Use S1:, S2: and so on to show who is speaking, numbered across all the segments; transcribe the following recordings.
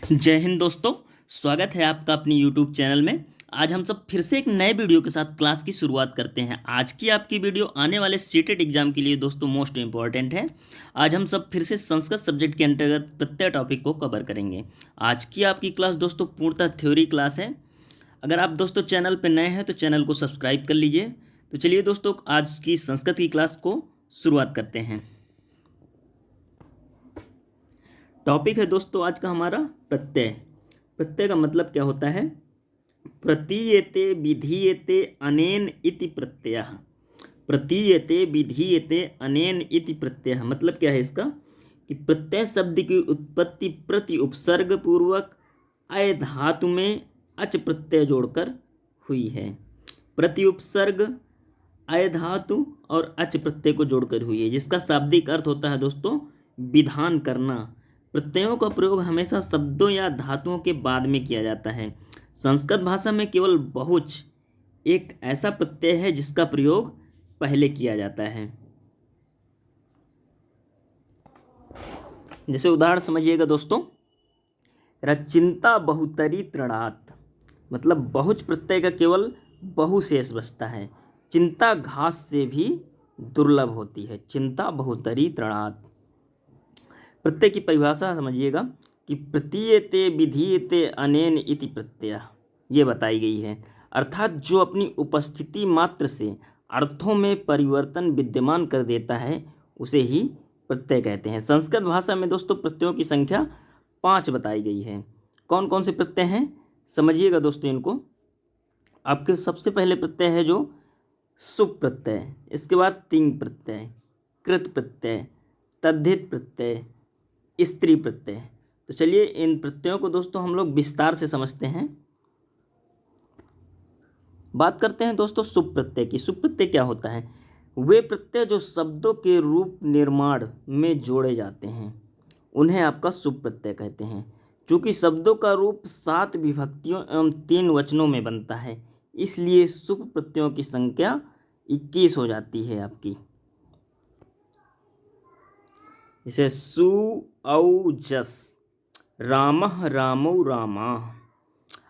S1: जय हिंद दोस्तों। स्वागत है आपका अपनी यूट्यूब चैनल में। आज हम सब फिर से एक नए वीडियो के साथ क्लास की शुरुआत करते हैं। आज की आपकी वीडियो आने वाले सीटेट एग्जाम के लिए दोस्तों मोस्ट इंपॉर्टेंट है। आज हम सब फिर से संस्कृत सब्जेक्ट के अंतर्गत प्रत्येक टॉपिक को कवर करेंगे। आज की आपकी क्लास दोस्तों पूर्णतः थ्योरी क्लास है। अगर आप दोस्तों चैनल पर नए हैं तो चैनल को सब्सक्राइब कर लीजिए। तो चलिए दोस्तों आज की संस्कृत की क्लास को शुरुआत करते हैं। टॉपिक है दोस्तों आज का हमारा प्रत्यय। प्रत्यय का मतलब क्या होता है? प्रतीयते विधीयते अनेन इति प्रत्ययः। प्रतीयते विधीयते अनेन इति प्रत्ययः मतलब क्या है इसका कि प्रत्यय शब्द की उत्पत्ति प्रति उपसर्ग पूर्वक अय धातु में अच प्रत्यय जोड़कर हुई है। प्रति उपसर्ग अय धातु और अच प्रत्यय को जोड़कर हुई है, जिसका शाब्दिक अर्थ होता है दोस्तों विधान करना। प्रत्ययों का प्रयोग हमेशा शब्दों या धातुओं के बाद में किया जाता है। संस्कृत भाषा में केवल बहुच एक ऐसा प्रत्यय है जिसका प्रयोग पहले किया जाता है। जैसे उदाहरण समझिएगा दोस्तों, चिंता बहुतरी तृणात् मतलब बहुच प्रत्यय का केवल बहु शेष बचता है। चिंता घास से भी दुर्लभ होती है। चिंता बहुतरी तृणात्। प्रत्यय की परिभाषा समझिएगा कि प्रतीयते विधीयते अनेन इति प्रत्यय ये बताई गई है, अर्थात जो अपनी उपस्थिति मात्र से अर्थों में परिवर्तन विद्यमान कर देता है उसे ही प्रत्यय कहते हैं। संस्कृत भाषा में दोस्तों प्रत्ययों की संख्या 5 बताई गई है। कौन कौन से प्रत्यय हैं समझिएगा दोस्तों इनको। आपके सबसे पहले प्रत्यय है जो सुप प्रत्यय, इसके बाद तिंग प्रत्यय, कृत प्रत्यय, तद्धित प्रत्यय, स्त्री प्रत्यय। तो चलिए इन प्रत्ययों को दोस्तों हम लोग विस्तार से समझते हैं। बात करते हैं दोस्तों सुप प्रत्यय की। सुप प्रत्यय क्या होता है? वे प्रत्यय जो शब्दों के रूप निर्माण में जोड़े जाते हैं उन्हें आपका सुप प्रत्यय कहते हैं। चूंकि शब्दों का रूप 7 विभक्तियों एवं 3 वचनों में बनता है, इसलिए सुप प्रत्ययों की संख्या 21 हो जाती है आपकी। जैसे सु औ जस, रामः रामौ रामाः।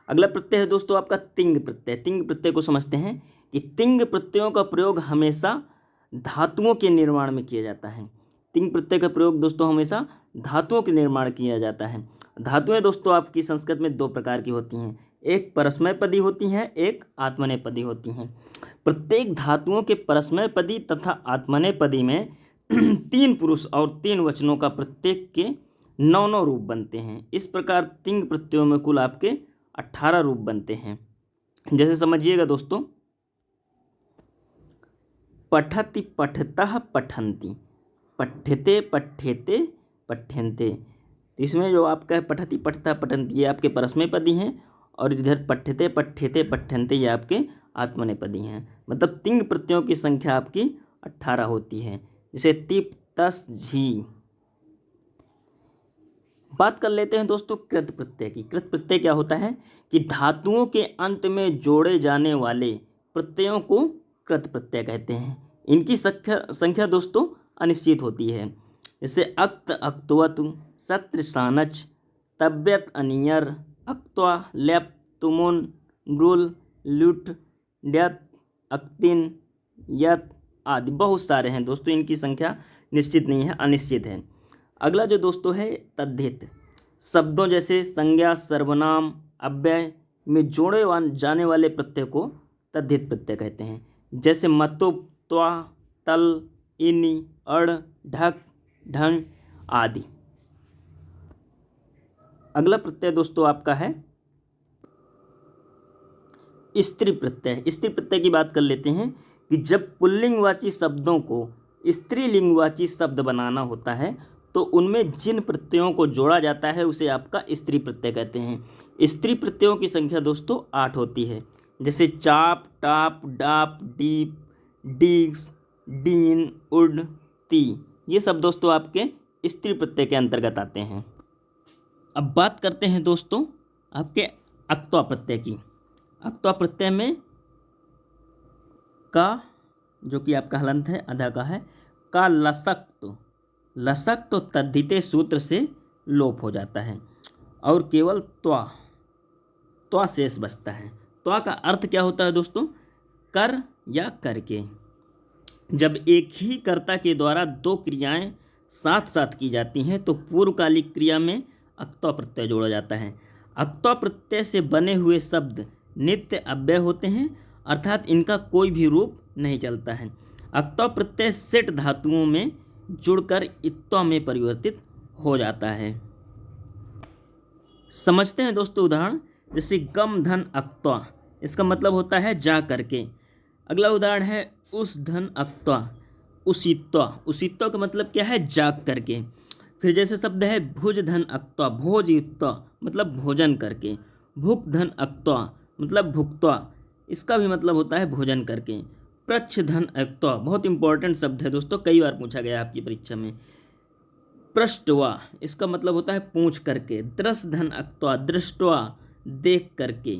S1: अगला प्रत्यय है दोस्तों आपका तिंग प्रत्यय। तिंग प्रत्यय को समझते हैं कि तिंग प्रत्ययों का प्रयोग हमेशा धातुओं के निर्माण में किया जाता है। तिंग प्रत्यय का प्रयोग दोस्तों हमेशा धातुओं के निर्माण किया जाता है। धातुएं दोस्तों आपकी संस्कृत में 2 प्रकार की होती हैं, एक परस्मैपदी होती हैं, एक आत्मनेपदी होती हैं। प्रत्येक धातुओं के परस्मैपदी तथा आत्मनेपदी में 3 पुरुष और 3 वचनों का प्रत्येक के 9 रूप बनते हैं। इस प्रकार तिंग प्रत्ययों में कुल आपके 18 रूप बनते हैं। जैसे समझिएगा दोस्तों, पठति पठतः पठन्ति, पठ्यते पठ्येते पठ्यन्ते। तो इसमें जो आपका है पठति पठतः पठन्ति ये आपके परस्मैपदी हैं और इधर पठ्यते पठ्येते पठ्यन्ते ये आपके आत्मनेपदी हैं। मतलब तिंग प्रत्ययों की संख्या आपकी 18 होती है। जैसे तिप तस झी। बात कर लेते हैं दोस्तों कृत प्रत्यय की। कृत प्रत्यय क्या होता है कि धातुओं के अंत में जोड़े जाने वाले प्रत्ययों को कृत प्रत्यय कहते हैं। इनकी संख्या दोस्तों अनिश्चित होती है। जैसे अक्त अक्तवतु, सत्र सानच, तब्यत अनियर, अक्त्वा लेप तुमुन, ब्रुल लुट, ड्यत अक्तिन, यत आदि बहुत सारे हैं दोस्तों। इनकी संख्या निश्चित नहीं है, अनिश्चित है। अगला जो दोस्तों है तद्धित। शब्दों जैसे संज्ञा, सर्वनाम, अव्यय में जोड़े जाने वाले प्रत्यय को तद्धित प्रत्यय कहते हैं। जैसे मतु, त्वा, तल, इनि, अड़, ढक, ढंग आदि। अगला प्रत्यय दोस्तों आपका है स्त्री प्रत्यय। स्त्री प्रत्यय की बात कर लेते हैं कि जब पुल्लिंगवाची शब्दों को स्त्रीलिंगवाची शब्द बनाना होता है तो उनमें जिन प्रत्ययों को जोड़ा जाता है उसे आपका स्त्री प्रत्यय कहते हैं। स्त्री प्रत्ययों की संख्या दोस्तों 8 होती है। जैसे चाप, टाप, डाप, डीप, डीग्स, डीन, उड, ती ये सब दोस्तों आपके स्त्री प्रत्यय के अंतर्गत आते हैं। अब बात करते हैं दोस्तों आपके अक्त्वा प्रत्यय की। अक्त्वा प्रत्यय में का जो कि आपका हलंत है अधा का है, का लसक तो तद्धिते सूत्र से लोप हो जाता है। और केवल त्वा शेष बचता है। त्वा का अर्थ क्या होता है दोस्तों? कर या करके। जब एक ही कर्ता के द्वारा दो क्रियाएं साथ साथ की जाती हैं तो पूर्वकालिक क्रिया में अक्त्वा प्रत्यय जोड़ा जाता है। अक्त्वा प्रत्यय से बने हुए शब्द नित्य अव्यय होते हैं, अर्थात इनका कोई भी रूप नहीं चलता है। अक्त्वा प्रत्यय सेट धातुओं में जुड़कर इत्वा में परिवर्तित हो जाता है। समझते हैं दोस्तों उदाहरण। जैसे गम धन अक्त्वा, इसका मतलब होता है जा करके। अगला उदाहरण है उस धन अक्त्वा, उसित्वा। उसित्वा का मतलब क्या है? जाग करके। फिर जैसे शब्द है भुज धन अक्त्वा, भोजयुक्त्वा मतलब भोजन करके। भुक धन अक्त्वा मतलब भुक्त्वा, इसका भी मतलब होता है भोजन करके। प्रच्छ धन अक्त्वा, बहुत इंपॉर्टेंट शब्द है दोस्तों, कई बार पूछा गया आपकी परीक्षा में। पृष्ठवा, इसका मतलब होता है पूछ करके। दृश धन अक्त्वा, दृष्टवा देख करके।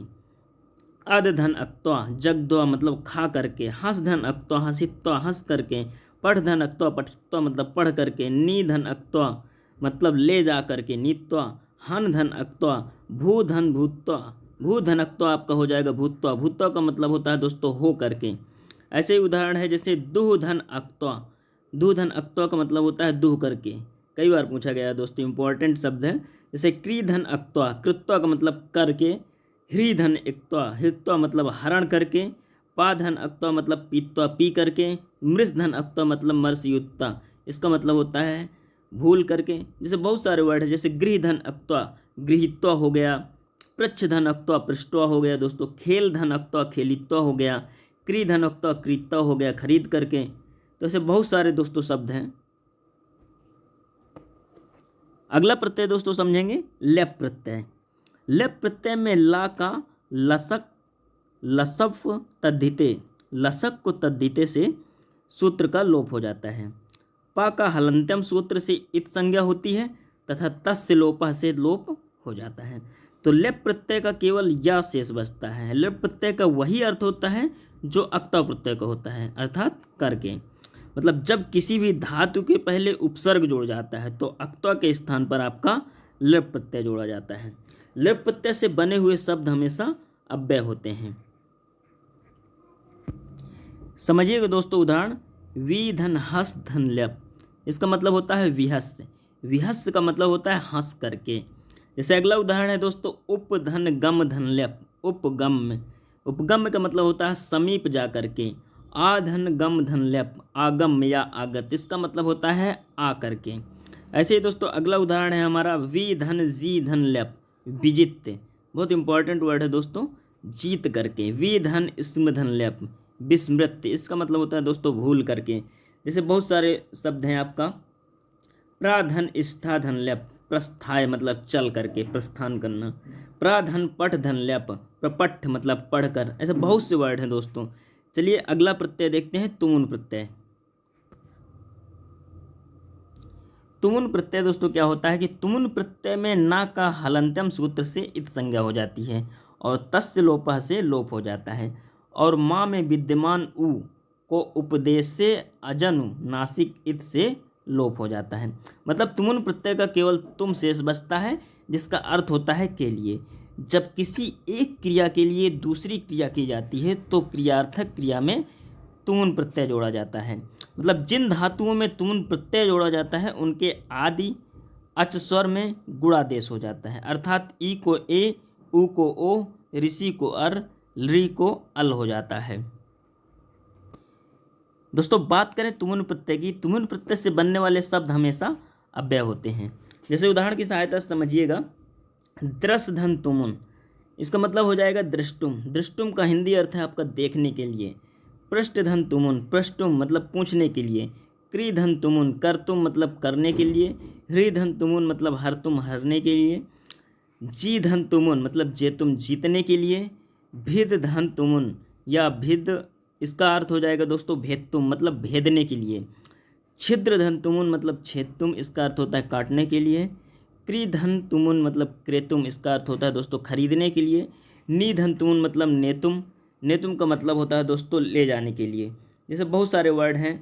S1: अध धन अक्त्वा, जगद्वा मतलब खा करके। हंस धन अक्त्वा, हंसित्वा हंस करके। पढ़ धन अक्त्वा, पठित्वा मतलब पढ़ करके। नी धन अक्त्वा मतलब ले जा करके, नीत्वा। हन धन अक्त्वा, भू धन भूत्वा, भू धन अक्त्वा आपका हो जाएगा भूत्वा। भूत्वा का मतलब होता है दोस्तों हो करके। ऐसे ही उदाहरण है जैसे दुह धन अक्त्वा, दुह धन अक्त्वा का मतलब होता है दुह करके, कई बार पूछा गया है दोस्तों, इंपॉर्टेंट शब्द है। जैसे क्री धन अक्त्वा, कृत्वा का मतलब करके। ह्री धन इक्त्वा, हित्वा मतलब हरण करके। पा धन अक्त्वा मतलब पीत्वा पी करके। मृष धन अक्त्वा मतलब मर्षयुक्ता, इसका मतलब होता है भूल करके। जैसे बहुत सारे वर्ड है, जैसे गृह धन अक्त्वा, गृहीत्वा हो गया। पृच्छ धन अक्त्वा, पृष्ठवा हो गया दोस्तों। खेल धन अक्त्वा, खेलित्वा हो गया। क्री धन अक्त्वा, क्रीत्वा हो गया, खरीद करके। तो ऐसे बहुत सारे दोस्तों शब्द हैं। अगला प्रत्यय दोस्तों समझेंगे लेप प्रत्यय। लेप प्रत्यय में ला का लसक लसफ तद्धिते, लसक को तद्धिते से सूत्र का लोप हो जाता है। पा का हलंत्यम सूत्र से इत संज्ञा होती है तथा तस्य लोपः से लोप हो जाता है। तो लेप प्रत्यय का केवल या शेष बचता है। लेप प्रत्यय का वही अर्थ होता है जो अक्त्वा प्रत्यय का होता है, अर्थात करके। मतलब जब किसी भी धातु के पहले उपसर्ग जोड़ जाता है तो अक्त्वा के स्थान पर आपका लेप प्रत्यय जोड़ा जाता है। लेप प्रत्यय से बने हुए शब्द हमेशा अव्यय होते हैं। समझिएगा दोस्तों उदाहरण। वी धन हस धन लेप, इसका मतलब होता है विहस्य। विहस्य का मतलब होता है हंस करके। जैसे अगला उदाहरण है दोस्तों उप धन गम धन लेप, उपगम्य। उपगम्य का मतलब होता है समीप जा करके। आ धन गम धन लेप, आगम या आगत, इसका मतलब होता है आ करके। ऐसे ही दोस्तों अगला उदाहरण है हमारा वी धन जी धन लेप, विजित। बहुत इंपॉर्टेंट वर्ड है दोस्तों, जीत करके। वी धन स्म धन लेप, विस्मृत, इसका मतलब होता है दोस्तों भूल करके। जैसे बहुत सारे शब्द हैं आपका। प्राधन स्था धन लेप, प्रस्थाय मतलब चल करके, प्रस्थान करना। प्राधन पठ धन लेप, प्रपठ मतलब पढ़कर। ऐसे बहुत से वर्ड हैं दोस्तों। चलिए अगला प्रत्यय देखते हैं तुमुन प्रत्यय। तुमुन प्रत्यय दोस्तों क्या होता है कि तुमुन प्रत्यय में ना का हलंत्यम सूत्र से इत संज्ञा हो जाती है और तस्य लोपः से लोप हो जाता है और माँ में विद्यमान उ को उपदेश से अजनु नासिक इत से लोप हो जाता है। मतलब तुमुन प्रत्यय का केवल तुम शेष बचता है जिसका अर्थ होता है के लिए। जब किसी एक क्रिया के लिए दूसरी क्रिया की जाती है तो क्रियार्थक क्रिया में तुमुन प्रत्यय जोड़ा जाता है। मतलब जिन धातुओं में तुमुन प्रत्यय जोड़ा जाता है उनके आदि अच स्वर में गुणादेश हो जाता है, अर्थात ई को ए, उ को ओ, ऋषि को अर, ली को अल हो जाता है। दोस्तों बात करें तुमुन प्रत्यय की, तुमुन प्रत्यय से बनने वाले शब्द हमेशा अव्यय होते हैं। जैसे उदाहरण की सहायता से समझिएगा। दृश धन तुमुन, इसका मतलब हो जाएगा दृष्टुम। दृष्टुम का हिंदी अर्थ है आपका देखने के लिए। पृष्ठ धन तुमुन, पृष्ठुम मतलब पूछने के लिए। क्री धन तुमुन, करतुम मतलब करने के लिए। हृ धन तुमुन मतलब हरतुम हरने के लिए। जी धन तुमुन मतलब जेतुम जीतने के लिए। भिद धन तुमुन या भिद, इसका अर्थ हो जाएगा दोस्तों भेदतुम मतलब भेदने के लिए। छिद्र धन तुमुन मतलब छेदतुम, इसका अर्थ होता है काटने के लिए। क्री धन तुमुन मतलब क्रेतुम, इसका अर्थ होता है दोस्तों खरीदने के लिए। नी धन तुमुन मतलब नेतुम, नेतुम का मतलब होता है दोस्तों ले जाने के लिए। जैसे बहुत सारे वर्ड हैं।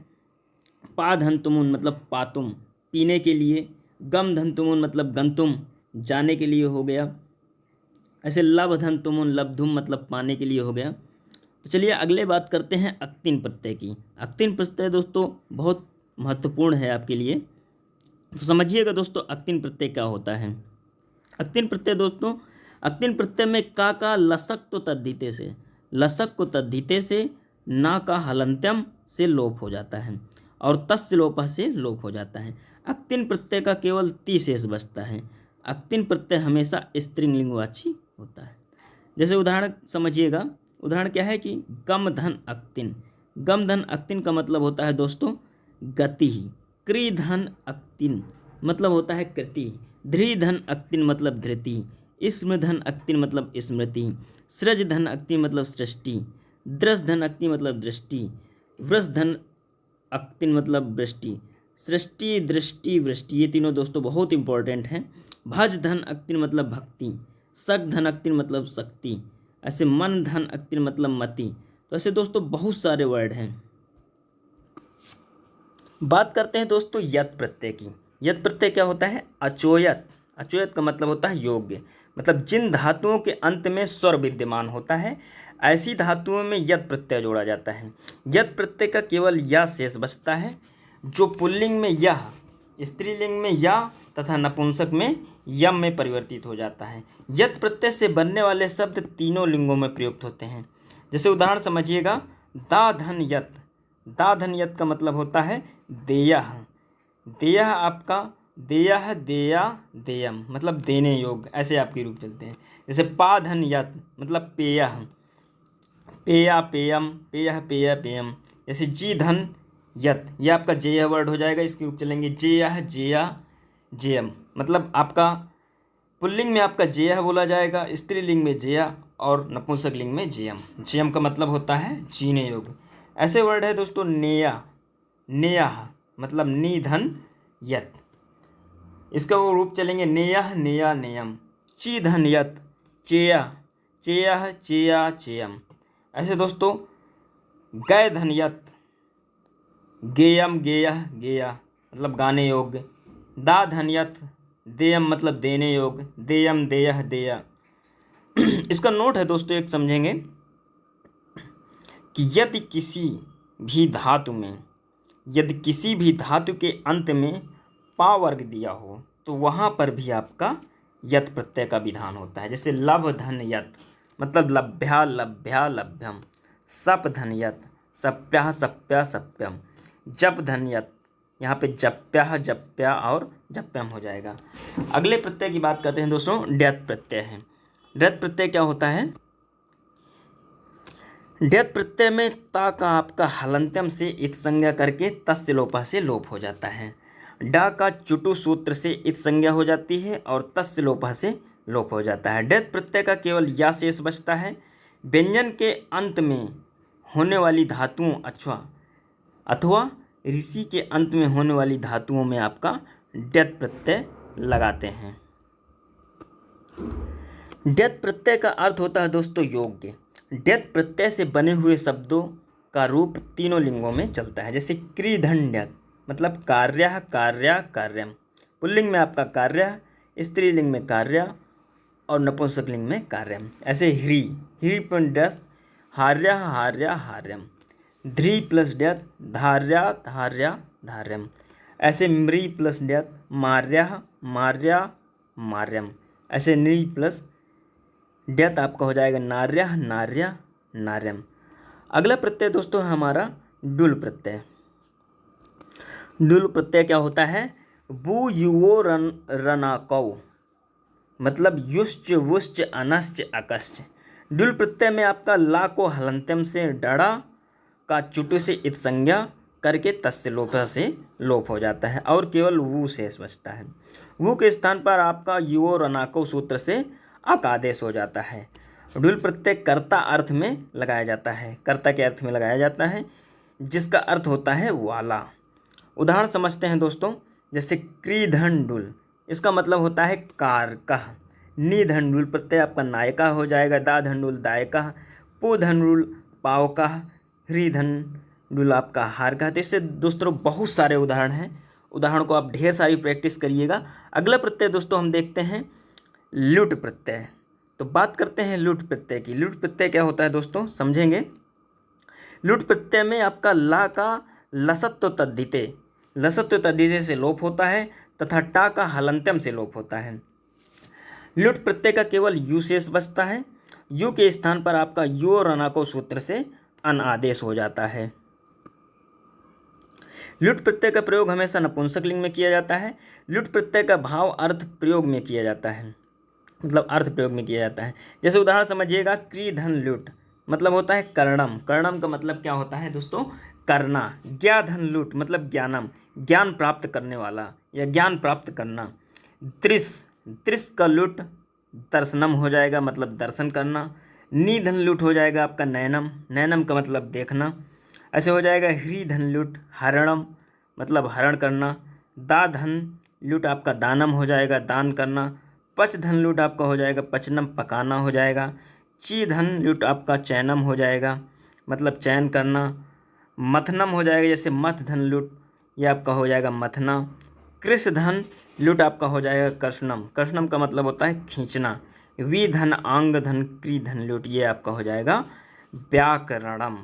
S1: पा धन तुमुन मतलब पातुम पीने के लिए। गम धन तुमुन मतलब गंतुम जाने के लिए हो गया। ऐसे लभ धन तुमुन, लब्धुम मतलब पाने के लिए हो गया। तो चलिए अगले बात करते हैं अक्तिन प्रत्यय की। अक्तिन प्रत्यय दोस्तों बहुत महत्वपूर्ण है आपके लिए, तो समझिएगा दोस्तों अक्तिन प्रत्यय क्या होता है। अक्तिन प्रत्यय दोस्तों, अक्तिन प्रत्यय में का लसक तो तद्धिते से, लसक को तद्धिते से, ना का हलंत्यम से लोप हो जाता है और तस्य लोप से लोप हो जाता है। अक्तिन प्रत्यय का केवल ती शेष बचता है। अक्तिन प्रत्यय हमेशा स्त्रीलिंगवाची होता है। जैसे उदाहरण समझिएगा, उदाहरण क्या है कि गम धन अक्तिन। गम धन अक्तिन का मतलब होता है दोस्तों गति ही। क्री धन अक्तिन मतलब होता है कृति। ध्री धन अक्तिन मतलब धृति। स्म धन अक्तिन मतलब स्मृति। सृज धन अक्तिन मतलब सृष्टि। द्रस धन अक्तिन मतलब दृष्टि। वृष धन अक्तिन मतलब वृष्टि। सृष्टि, दृष्टि, वृष्टि, ये तीनों दोस्तों बहुत इंपॉर्टेंट हैं। भज धन अक्तिन मतलब भक्ति। सक धन अक्तिन मतलब शक्ति। ऐसे मन धन अक्तिन मतलब मति। तो ऐसे दोस्तों बहुत सारे वर्ड हैं। बात करते हैं दोस्तों यत प्रत्यय की। यत प्रत्यय क्या होता है? अचोयत। अचोयत का मतलब होता है योग्य, मतलब जिन धातुओं के अंत में स्वर विद्यमान होता है ऐसी धातुओं में यत प्रत्यय जोड़ा जाता है। यत प्रत्यय का केवल या शेष बचता है, जो पुल्लिंग में यह, स्त्रीलिंग में या तथा नपुंसक में यम में परिवर्तित हो जाता है। यत प्रत्यय से बनने वाले शब्द तीनों लिंगों में प्रयुक्त होते हैं। जैसे उदाहरण समझिएगा, दा धन यत। दा धन यत का मतलब होता है देयः। देयः आपका देयः, देया, देयम मतलब देने योग्य, ऐसे आपके रूप चलते हैं। जैसे पा धन यत मतलब पेयः, पेया, पेयम, पेयः, पेय, पेयम। जैसे जी धन यत, ये आपका जेय वर्ड हो जाएगा, इसके रूप चलेंगे जेयः, जेया, जेयम मतलब आपका पुल्लिंग में आपका जेयः बोला जाएगा, स्त्रीलिंग में जेया और नपुंसक लिंग में जेयम। जेयम का मतलब होता है जीने योग्य। ऐसे वर्ड है दोस्तों नेया, नेयः मतलब नी धन यत, इसका वो रूप चलेंगे नेयः, नेया, नेयम। ची धन यत, चेया, चेयः, चेया, चेयम। ऐसे दोस्तों गय धन यत, गेयम, गेयः, गेया मतलब गाने योग्य। दा धन यत, देयम मतलब देने योग्य, देयम, देयः, देया। इसका नोट है दोस्तों, एक समझेंगे कि यदि किसी भी धातु में, यदि किसी भी धातु के अंत में पा वर्ग दिया हो तो वहाँ पर भी आपका यत प्रत्यय का विधान होता है। जैसे लभ धन यत मतलब लभ्या, लभ्या, लभ्यम। सप धन यत, सप्यः, सप्या, सप्यम। जप धन यत, यहाँ पे जप्यः, जप्या और जप्यम हो जाएगा। अगले प्रत्यय की बात करते हैं दोस्तों, ड्यत प्रत्यय है। ड्यत प्रत्यय क्या होता है? ड्यत प्रत्यय में ता का आपका हलंत्यम से इत संज्ञा करके तस्य लोपा से लोप हो जाता है। डा का चुटु सूत्र से इत संज्ञा हो जाती है और तस्य लोपा से लोप हो जाता है। ड्यत प्रत्यय का केवल या शेष बचता है। व्यंजन के अंत में होने वाली धातुओं अथवा ऋषि के अंत में होने वाली धातुओं में आपका ड्यत प्रत्यय लगाते हैं। ड्यत प्रत्यय का अर्थ होता है दोस्तों योग्य। ड्यत प्रत्यय से बने हुए शब्दों का रूप तीनों लिंगों में चलता है। जैसे क्रीधन ड्यत मतलब कार्य, कार्या, कार्यम। पुल्लिंग में आपका कार्य, स्त्रीलिंग में कार्य और नपुंसक लिंग में कार्यम। ऐसे ह्री, ह्री प्लस ड्यत हार्य, हार्या, हार्यम। ध्री प्लस ड्यत धार्या, धार्या, धार्यम। ऐसे मृ प्लस ड्यत मार्या, मार्या, मार्यम। ऐसे नी प्लस ड्यत आपका हो जाएगा नार्या, नार्या, नार्यम। अगला प्रत्यय दोस्तों है हमारा डुल प्रत्यय। डुल प्रत्यय क्या होता है? बु युवो रन रनाकौ मतलब युश्च, वुश्च, अनश्च, अकश्च। डुल प्रत्यय में आपका ला को हलंत्यम से डड़ा का चुटु से इत संज्ञा करके तस्य लोपा से लोप हो जाता है और केवल वु शेष बचता है। वु के स्थान पर आपका युवो रनाको सूत्र से अकादेश हो जाता है। डुल प्रत्यय कर्ता अर्थ में लगाया जाता है, कर्ता के अर्थ में लगाया जाता है, जिसका अर्थ होता है वाला। उदाहरण समझते हैं दोस्तों, जैसे क्रीधन डुल, इसका मतलब होता है कारकः। निधन डुल प्रत्यय आपका नायका हो जाएगा, दा धन डुल दायकः, पु धन डुल पावकः, ह्रीधन डुल आपका हारकः। तो इससे दोस्तों बहुत सारे उदाहरण हैं, उदाहरण को आप ढेर सारी प्रैक्टिस करिएगा। अगला प्रत्यय दोस्तों हम देखते हैं लुट प्रत्यय। तो बात करते हैं लुट प्रत्यय की। लुट प्रत्यय क्या होता है दोस्तों, समझेंगे। लुट प्रत्यय में आपका ला का लसत्व तद्धिते, लसत्व तद्धिते से लोप होता है तथा टा का हलंत्यम से लोप होता है। लुट प्रत्यय का केवल यू शेष बचता है। यू के स्थान पर आपका यू और अनाको सूत्र से अन आदेश हो जाता है। लुट प्रत्यय का प्रयोग हमेशा नपुंसक लिंग में किया जाता है। लुट प्रत्यय का भाव अर्थ प्रयोग में किया जाता है, मतलब अर्थ प्रयोग में किया जाता है। जैसे उदाहरण समझिएगा, क्री धन लुट मतलब होता है कर्णम। कर्णम का मतलब क्या होता है दोस्तों, करना। ज्ञा धन लुट मतलब ज्ञानम, ज्ञान प्राप्त करने वाला या ज्ञान प्राप्त करना। त्रिस, त्रिस का लुट दर्शनम हो जाएगा, मतलब दर्शन करना। निधन लुट हो जाएगा आपका नयनम, नयनम का मतलब देखना। ऐसे हो जाएगा ह्री धन लुट हरणम, मतलब हरण करना। दा धन लुट आपका दानम हो जाएगा, दान करना। पच धन लुट आपका हो जाएगा पचनम, पकाना हो जाएगा। ची धन लुट आपका चैनम हो जाएगा, मतलब चयन करना। मथनम हो जाएगा, जैसे मथ धन लुट ये आपका हो जाएगा मथना। कृष धन लुट आपका हो जाएगा कर्षणम, कर्षणम का मतलब होता है खींचना। वी धन आंग धन क्री धन लुट ये आपका हो जाएगा व्याकरणम।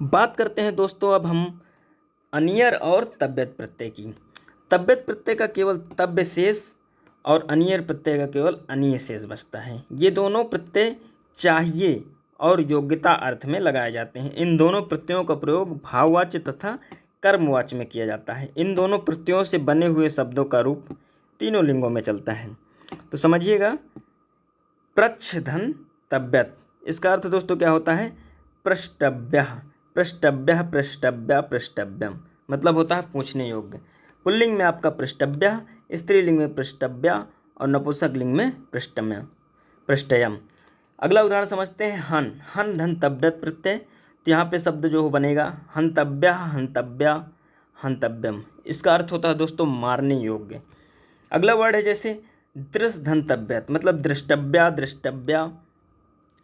S1: बात करते हैं दोस्तों अब हम अनियर और तव्यत प्रत्यय की। तव्यत प्रत्यय का केवल तव्य शेष और अनियर प्रत्यय का केवल अनीय शेष बचता है। ये दोनों प्रत्यय चाहिए और योग्यता अर्थ में लगाए जाते हैं। इन दोनों प्रत्ययों का प्रयोग भाववाच्य तथा कर्मवाच्य में किया जाता है। इन दोनों प्रत्ययों से बने हुए शब्दों का रूप तीनों लिंगों में चलता है। तो समझिएगा, प्रच्छधन तव्यत, इसका अर्थ दोस्तों क्या होता है, प्रष्टव्य, प्रष्टव्य, प्रष्टव्य, प्रष्टव्यम, मतलब होता है पूछने योग्य। पुल्लिंग में आपका प्रष्टव्य, स्त्रीलिंग में प्रष्टव्य और नपुंसक लिंग में पृष्ठम्य, पृष्ठयम। अगला उदाहरण समझते हैं, हन, हन धन तव्यत प्रत्यय। तो यहाँ पे शब्द जो बनेगा हंतव्य, हंतव्य, हंतव्यम। इसका अर्थ होता है दोस्तों मारने योग्य। अगला वर्ड है जैसे दृश धन तव्यत, मतलब दृष्टव्य, दृष्टव्य,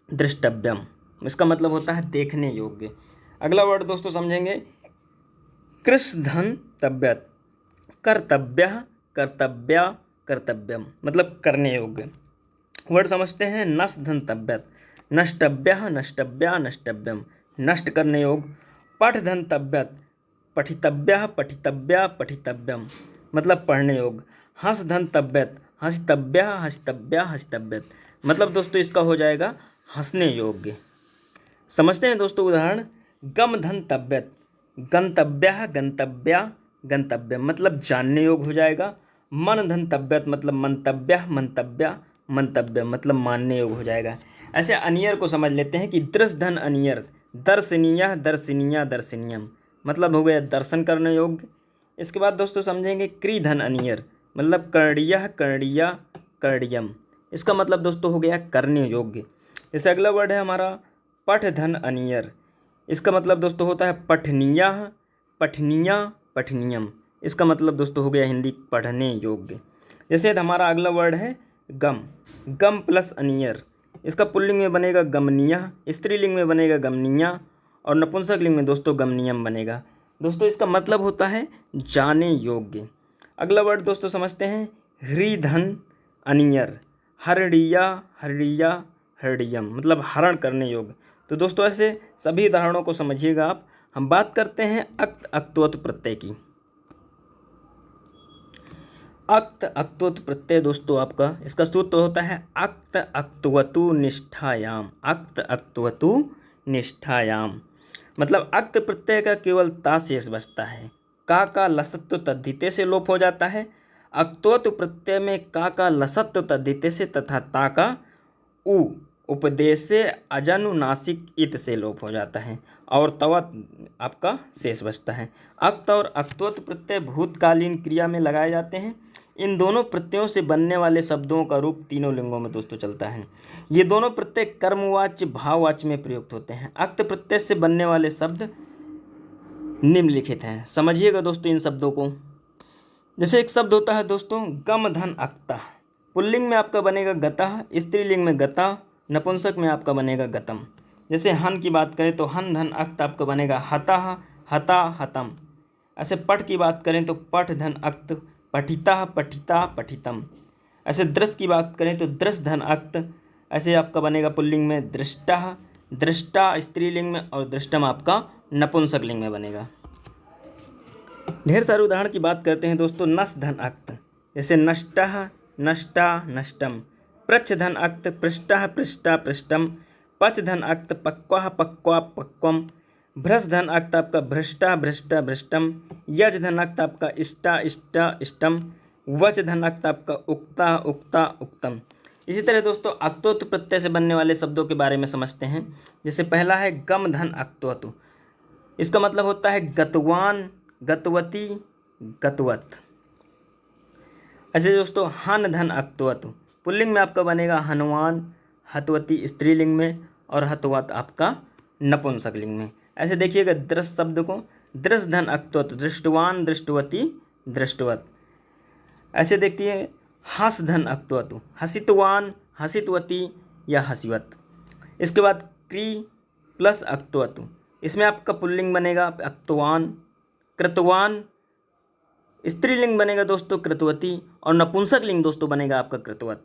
S1: दृष्टव्यम। इसका मतलब होता है देखने योग्य। अगला वर्ड दोस्तों समझेंगे, कृष धन तव्यत, कर्तव्य, कर्तव्य, कर्तव्यम, मतलब करने योग्य। वर्ड समझते हैं, नष्ट धन तव्यत, नष्टव्य, नष्टव्य, नष्टव्यम, नष्ट करने योग्य। पठ धन तव्यत, पठितव्य, पठितव्य, पठितव्यम, मतलब पढ़ने योग्य। हंस धन तव्यत, हंसितव्य, हंसितव्य, हंसितव्यत, मतलब दोस्तों इसका हो जाएगा हंसने योग्य। समझते हैं दोस्तों उदाहरण, गम धन तव्यत, गंतव्य, गंतव्य, गंतव्य, मतलब जानने योग्य हो जाएगा। मन धन तव्यत, मतलब मंतव्य, मंतव्य, मंतव्य, मतलब मानने योग्य हो जाएगा। ऐसे अनियर को समझ लेते हैं कि दृश धन अनियर, दर्शनीय, दर्शनीय, दर्शनीयम, मतलब हो गया दर्शन करने योग्य। इसके बाद दोस्तों समझेंगे क्री धन अनियर, मतलब कर्णीय, कर्णीय, कर्णीयम, इसका मतलब दोस्तों हो गया करने योग्य। जैसे अगला वर्ड है हमारा पठ धन अनियर, इसका मतलब दोस्तों होता है पठनीय, पठनीय, पठनीयम, इसका मतलब दोस्तों हो गया हिंदी पढ़ने योग्य। जैसे हमारा अगला वर्ड है गम, गम प्लस अनियर, इसका पुल्लिंग में बनेगा गमनीय, स्त्रीलिंग में बनेगा गमनीय और नपुंसक लिंग में दोस्तों गमनीयम बनेगा। दोस्तों इसका मतलब होता है जाने योग्य। अगला वर्ड दोस्तों समझते हैं, हृधन अनियर, हरणीया, हरणीया, हरणीयम, मतलब हरण करने योग्य। तो दोस्तों ऐसे सभी उदाहरणों को समझिएगा आप। हम बात करते हैं अक्त अक्तवत प्रत्यय की। अक्त अक्तवत प्रत्यय दोस्तों आपका इसका सूत्र होता है अक्त अक्तवतु निष्ठायाम, अक्त अक्तवतु निष्ठायाम, मतलब अक्त प्रत्यय का केवल ता शेष बचता है। का लसत्व तद्धिते से लोप हो जाता है। अक्तवत प्रत्यय में का लसत्व तद्धिते से तथा ता का उ उपदेश से अजनुनासिक इत से लोप हो जाता है और तवत आपका शेष बचता है। अक्त और अक्तवत प्रत्यय भूतकालीन क्रिया में लगाए जाते हैं। इन दोनों प्रत्ययों से बनने वाले शब्दों का रूप तीनों लिंगों में दोस्तों चलता है। ये दोनों प्रत्यय कर्मवाच्य भाववाच्य में प्रयुक्त होते हैं। अक्त प्रत्यय से बनने वाले शब्द निम्नलिखित हैं, समझिएगा दोस्तों इन शब्दों को। जैसे एक शब्द होता है दोस्तों गम धन अक्ता, पुल्लिंग में आपका बनेगा गतः, स्त्रीलिंग में गता, नपुंसक में आपका बनेगा गतम। जैसे हन की बात करें तो हन धन अक्त आपका बनेगा हतः, हता, हतम। ऐसे पठ की बात करें तो पठ धन अक्त, पठिता, पठिता, पठितम। ऐसे दृश्य की बात करें तो दृश्य धन अक्त, ऐसे आपका बनेगा पुल्लिंग में दृष्टा, दृष्टा स्त्रीलिंग में, और दृष्टम आपका नपुंसक लिंग में बनेगा। ढेर सारे उदाहरण की बात करते हैं दोस्तों। नस धन अक्त, जैसे नष्टः, नष्टा, नष्टम। पृच्छ धन अक्त, पृष्टः, पृष्टा, पृष्टम। पच धन अक्त, पक्वाः, पक्वा, पक्वम। भ्रस धन अक्त आपका भ्रष्टा, भ्रष्टा, भ्रष्टम। यज धन अक्त आपका इष्टा, इष्टा, इष्टम। वच धन अक्त आपका उक्ता, उक्ता, उक्तम। इसी तरह दोस्तों अक्तोत्व प्रत्यय से बनने वाले शब्दों के बारे में समझते हैं। जैसे पहला है गम धन अक्तोत्व, इसका मतलब होता है गतवान, गतवती, गतवत। ऐसे दोस्तों हन धन अक्तवतु, पुल्लिंग में आपका बनेगा हनुमान, हतवती स्त्रीलिंग में, और हतवत आपका नपुंसक लिंग में। ऐसे देखिएगा दृश्य शब्द को, दृश्य धन अक्तवत, दृष्टवान, दृष्टवती, दृष्टवत। ऐसे देखिए हस धन अक्तवतु, हसितवान, हसितवती या हसिवत। इसके बाद क्री प्लस अक्तवतु, इसमें आपका पुल्लिंग बनेगा अक्तवान, कृतवान, स्त्रीलिंग बनेगा दोस्तों कृतवती, और नपुंसक लिंग दोस्तों बनेगा आपका कृतवत।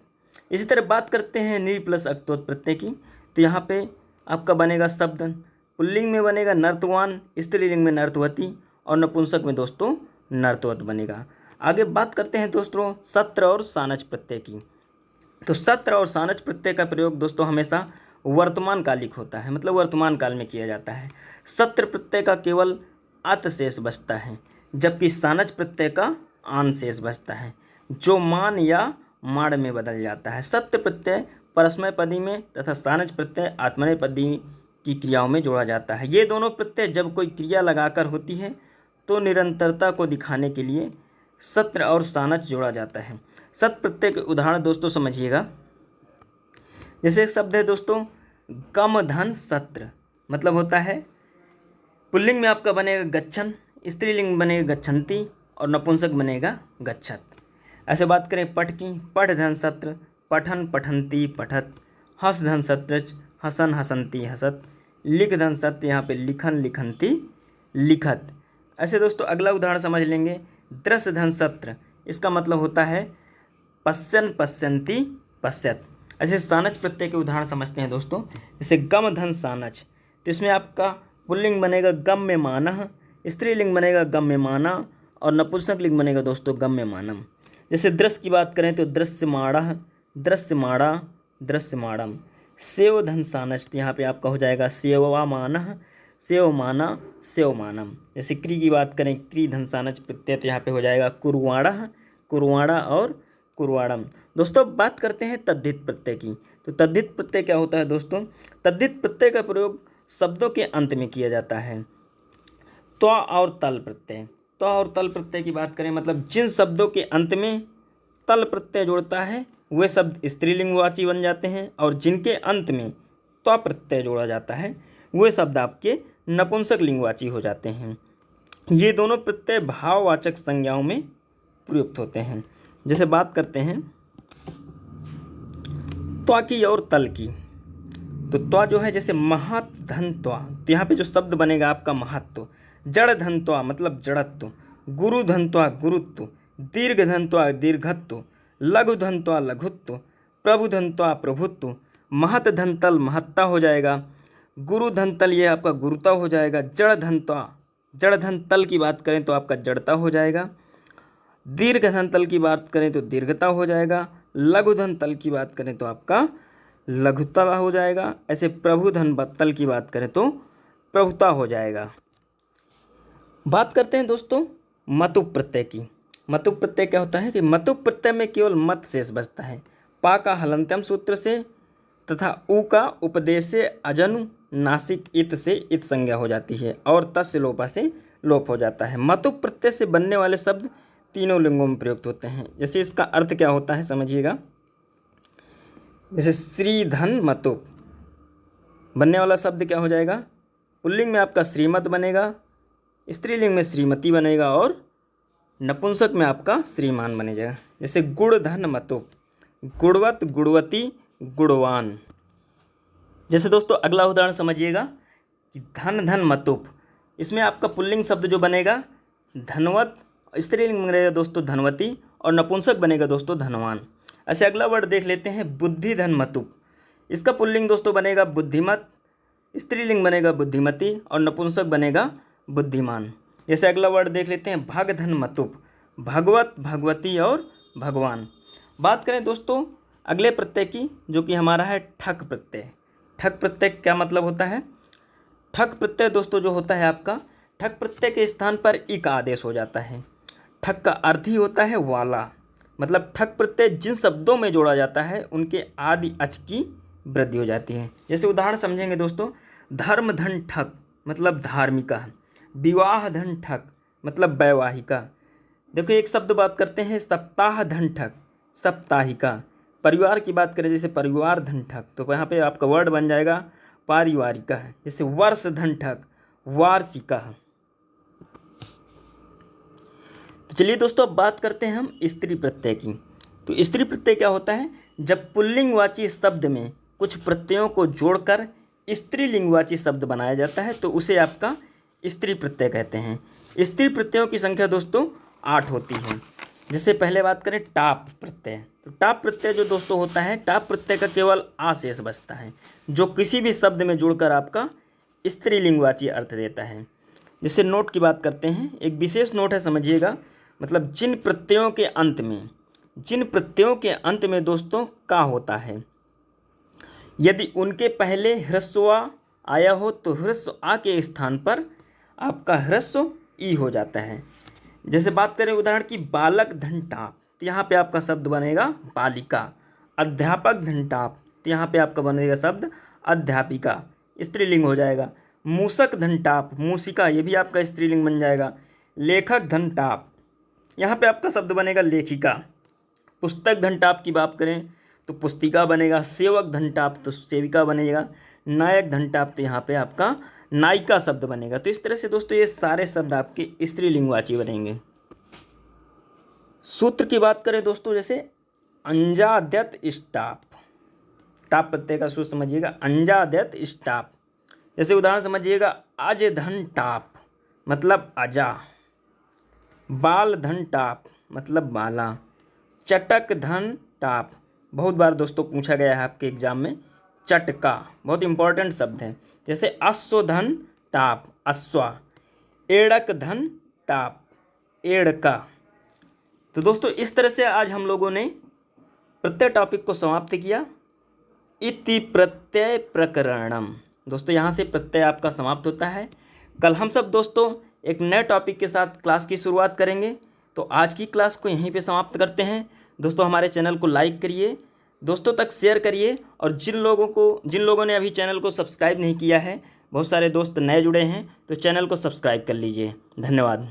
S1: इसी तरह बात करते हैं नी प्लस अक्तवत प्रत्यय की, तो यहाँ पे आपका बनेगा शब्द पुल्लिंग में बनेगा नर्तवान, स्त्रीलिंग में नर्तवती, और नपुंसक में दोस्तों नर्तवत बनेगा। आगे बात करते हैं दोस्तों सत्र और सानच प्रत्यय की। तो सत्र और सानच प्रत्यय का प्रयोग दोस्तों हमेशा वर्तमान कालिक होता है, मतलब वर्तमान काल में किया जाता है। सत्र प्रत्यय का केवल अत शेष बचता है, जबकि सानच प्रत्यय का आन शेष बचता है, जो मान या माण में बदल जाता है। सत्र प्रत्यय परस्मैपदी में तथा सानच प्रत्यय आत्मनेपदी की क्रियाओं में जोड़ा जाता है। ये दोनों प्रत्यय जब कोई क्रिया लगाकर होती है तो निरंतरता को दिखाने के लिए सत्र और सानच जोड़ा जाता है। सत्र प्रत्यय के उदाहरण दोस्तों समझिएगा। जैसे एक शब्द है दोस्तों गम धन सत्र, मतलब होता है पुल्लिंग में आपका बनेगा गच्छन, स्त्रीलिंग में बनेगा गच्छन्ति, और नपुंसक बनेगा गच्छत। ऐसे बात करें पठ की, पठ धन सत्र, पठन, पठन्ति, पठत। हस धन सत्र, हसन, हसन्ति, हसत। लिख धन सत्र, यहाँ पे लिखन, लिखन्ति, लिखत। ऐसे दोस्तों अगला उदाहरण समझ लेंगे दृश्य धन सत्र, इसका मतलब होता है पश्यन, पश्यन्ति, पश्यत। ऐसे सानच प्रत्यय के उदाहरण समझते हैं दोस्तों। जैसे गम धन सानच, तो इसमें आपका पुल्लिंग बनेगा गम्य मानः, स्त्रीलिंग बनेगा गम्य माना, और नपुंसक लिंग बनेगा दोस्तों गम्य मानम। जैसे दृश्य की बात करें तो दृश्यमाणः, दृश्यमाणा, दृश्यमाणम। सेव धन सानच, तो यहाँ पे आपका हो जाएगा सेवमानः, सेवमाना, सेवमानम। जैसे क्री की बात करें क्री धन सानच प्रत्यय, तो यहाँ पे हो जाएगा कुर्वाणः, कुर्वाणा, और कुर्वाणम। दोस्तों बात करते हैं तद्धित प्रत्यय की। तो तद्धित प्रत्यय क्या होता है दोस्तों? तद्धित प्रत्यय का प्रयोग शब्दों के अंत में किया जाता है। त्वा और तल प्रत्यय, त्वा और तल प्रत्यय की बात करें मतलब जिन शब्दों के अंत में तल प्रत्यय जोड़ता है वे शब्द स्त्रीलिंगवाची बन जाते हैं, और जिनके अंत में त्वा प्रत्यय जोड़ा जाता है वे शब्द आपके नपुंसक लिंगवाची हो जाते हैं। ये दोनों प्रत्यय भाववाचक संज्ञाओं में प्रयुक्त होते हैं। जैसे बात करते हैं त्वा की और तल की। तो त्वा जो है जैसे महत धन त्वा, तो यहाँ पे जो शब्द बनेगा आपका महत्व। जड़ धन त्वा मतलब जड़त्व। गुरु धन त्वा गुरुत्व। दीर्घ धन त्वा दीर्घत्व। लघु धन त्वा लघुत्व। प्रभु धन त्वा प्रभुत्व। महत धन तल महत्ता हो जाएगा। गुरु धन तल ये आपका गुरुता हो जाएगा। जड़ धन त्वा, जड़ धन तल की बात करें तो आपका जड़ता हो जाएगा। दीर्घ धन तल की बात करें तो दीर्घता हो जाएगा। लघु धन तल की बात करें तो आपका लघुता हो जाएगा। ऐसे प्रभु धन तल की बात करें तो प्रभुता हो जाएगा। बात करते हैं दोस्तों मतुप प्रत्यय की। मतुप प्रत्यय क्या होता है कि मतुप प्रत्यय में केवल मत शेष बचता है। पा का हलंत्यम सूत्र से तथा उ का उपदेश से अजनु नासिक इत से इत संज्ञा हो जाती है, और तस्य लोपा से लोप हो जाता है। मतुप प्रत्यय से बनने वाले शब्द तीनों लिंगों में प्रयुक्त होते हैं। जैसे इसका अर्थ क्या होता है समझिएगा। जैसे श्रीधन मतुप, बनने वाला शब्द क्या हो जाएगा? पुल्लिंग में आपका श्रीमत बनेगा, स्त्रीलिंग में श्रीमती बनेगा, और नपुंसक में आपका श्रीमान बनेगा। जैसे गुण धन मतुप, गुणवत, गुणवती, गुणवान। जैसे दोस्तों अगला उदाहरण समझिएगा कि धन धन मतुप, इसमें आपका पुल्लिंग शब्द जो बनेगा धनवत, स्त्रीलिंग बनेगा दोस्तों धनवती, और नपुंसक बनेगा दोस्तों धनवान। ऐसे अगला वर्ड देख लेते हैं बुद्धि धन मतुप। इसका पुल्लिंग दोस्तों बनेगा बुद्धिमत, स्त्रीलिंग बनेगा बुद्धिमती और नपुंसक बनेगा बुद्धिमान। जैसे अगला वर्ड देख लेते हैं भग धन मतुप, भगवत, भगवती और भगवान। बात करें दोस्तों अगले प्रत्यय की, जो कि हमारा है ठक प्रत्यय। ठक प्रत्यय क्या मतलब होता है? ठक प्रत्यय दोस्तों जो होता है आपका, ठक प्रत्यय के स्थान पर इक आदेश हो जाता है। ठक का अर्थ ही होता है वाला, मतलब ठक प्रत्यय जिन शब्दों में जोड़ा जाता है उनके आदि अच की वृद्धि हो जाती है। जैसे उदाहरण समझेंगे दोस्तों, धर्म धन ठक मतलब धार्मिका, विवाह धन ठक मतलब वैवाहिका। देखो एक शब्द बात करते हैं सप्ताह धन ठक, साप्ताहिका। परिवार की बात करें जैसे परिवार धन ठक, तो यहाँ पे आपका वर्ड बन जाएगा पारिवारिका है। जैसे वर्ष धन ठक, वार्षिका। तो चलिए दोस्तों अब बात करते हैं हम स्त्री प्रत्यय की। तो स्त्री प्रत्यय क्या होता है? जब पुल्लिंगवाची शब्द में कुछ प्रत्ययों को जोड़कर स्त्रीलिंगवाची शब्द बनाया जाता है तो उसे आपका स्त्री प्रत्यय कहते हैं। स्त्री प्रत्ययों की संख्या दोस्तों 8 होती है। जैसे पहले बात करें टाप प्रत्यय, तो टाप प्रत्यय जो दोस्तों होता है, टाप प्रत्यय का केवल आ शेष बचता है, जो किसी भी शब्द में जुड़कर आपका स्त्रीलिंगवाची अर्थ देता है। जैसे नोट की बात करते हैं, एक विशेष नोट है समझिएगा, मतलब जिन प्रत्ययों के अंत में दोस्तों का होता है, यदि उनके पहले ह्रस्व आ आया हो तो ह्रस्व आ के स्थान पर आपका ह्रस्व ई हो जाता है। जैसे बात करें उदाहरण की बालक धन टाप, तो यहाँ पे आपका शब्द बनेगा बालिका। अध्यापक धन टाप, तो यहाँ पे आपका बनेगा शब्द अध्यापिका, स्त्रीलिंग हो जाएगा। मूषक धन टाप, मूषिका, ये भी आपका स्त्रीलिंग बन जाएगा। लेखक धन टाप, यहाँ पे आपका शब्द बनेगा लेखिका। पुस्तक धन टाप की बात करें तो पुस्तिका बनेगा। सेवक धन टाप तो सेविका बनेगा। नायक धन टाप तो यहाँ पे आपका नायिका शब्द बनेगा। तो इस तरह से दोस्तों ये सारे शब्द आपके स्त्रीलिंगवाची बनेंगे। सूत्र की बात करें दोस्तों, जैसे अंजाद्यत स्टाप, टाप प्रत्यय का सूत्र समझिएगा अंजाद्यत स्टाप। जैसे उदाहरण समझिएगा अज धन टाप मतलब अजा, बाल धन टाप मतलब बाला, चटक धन टाप, बहुत बार दोस्तों पूछा गया है आपके एग्जाम में, चटका बहुत इंपॉर्टेंट शब्द है। जैसे अश्व धन टाप अश्वा, एड़क धन टाप एड़का। तो दोस्तों इस तरह से आज हम लोगों ने प्रत्यय टॉपिक को समाप्त किया। इति प्रत्यय प्रकरणम, दोस्तों यहाँ से प्रत्यय आपका समाप्त होता है। कल हम सब दोस्तों एक नए टॉपिक के साथ क्लास की शुरुआत करेंगे। तो आज की क्लास को यहीं पे समाप्त करते हैं। दोस्तों हमारे चैनल को लाइक करिए, दोस्तों तक शेयर करिए, और जिन लोगों ने अभी चैनल को सब्सक्राइब नहीं किया है, बहुत सारे दोस्त नए जुड़े हैं, तो चैनल को सब्सक्राइब कर लीजिए। धन्यवाद।